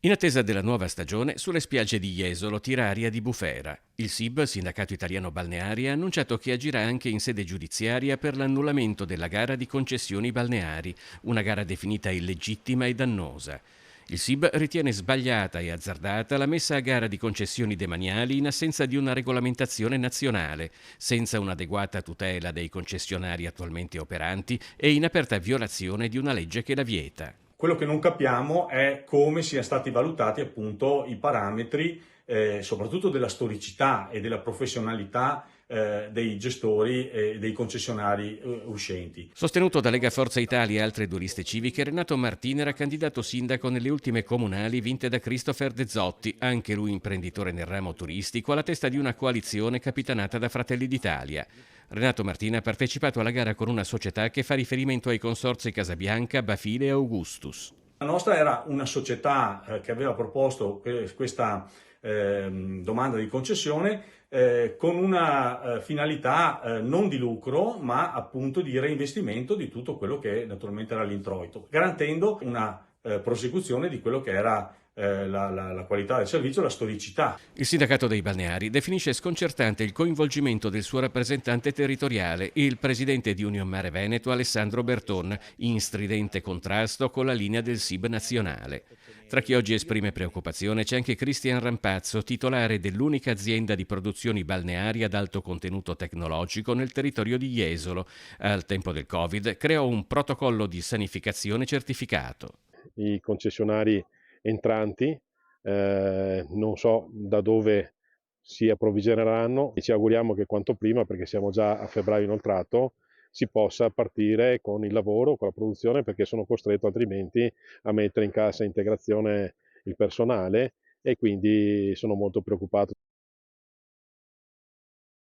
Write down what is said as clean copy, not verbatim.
In attesa della nuova stagione, sulle spiagge di Jesolo tira aria di bufera. Il SIB, Sindacato Italiano Balneari, ha annunciato che agirà anche in sede giudiziaria per l'annullamento della gara di concessioni balneari, una gara definita illegittima e dannosa. Il SIB ritiene sbagliata e azzardata la messa a gara di concessioni demaniali in assenza di una regolamentazione nazionale, senza un'adeguata tutela dei concessionari attualmente operanti e in aperta violazione di una legge che la vieta. Quello che non capiamo è come siano stati valutati appunto i parametri, soprattutto della storicità e della professionalità dei gestori e dei concessionari uscenti. Sostenuto da Lega Forza Italia e altre due liste civiche, Renato Martin era candidato sindaco nelle ultime comunali vinte da Christopher De Zotti, anche lui imprenditore nel ramo turistico, alla testa di una coalizione capitanata da Fratelli d'Italia. Renato Martin ha partecipato alla gara con una società che fa riferimento ai consorzi Casabianca, Bafile e Augustus. La nostra era una società che aveva proposto questa domanda di concessione con una finalità non di lucro, ma appunto di reinvestimento di tutto quello che naturalmente era l'introito, garantendo una prosecuzione di quello che era la qualità del servizio, la storicità. Il sindacato dei balneari definisce sconcertante il coinvolgimento del suo rappresentante territoriale, il presidente di Union Mare Veneto Alessandro Berton, in stridente contrasto con la linea del SIB nazionale. Tra chi oggi esprime preoccupazione c'è anche Cristian Rampazzo, titolare dell'unica azienda di produzioni balneari ad alto contenuto tecnologico nel territorio di Jesolo. Al tempo del Covid creò un protocollo di sanificazione certificato. I concessionari entranti, non so da dove si approvvigioneranno e ci auguriamo che quanto prima, perché siamo già a febbraio inoltrato, si possa partire con il lavoro, con la produzione, perché sono costretto altrimenti a mettere in cassa integrazione il personale e quindi sono molto preoccupato.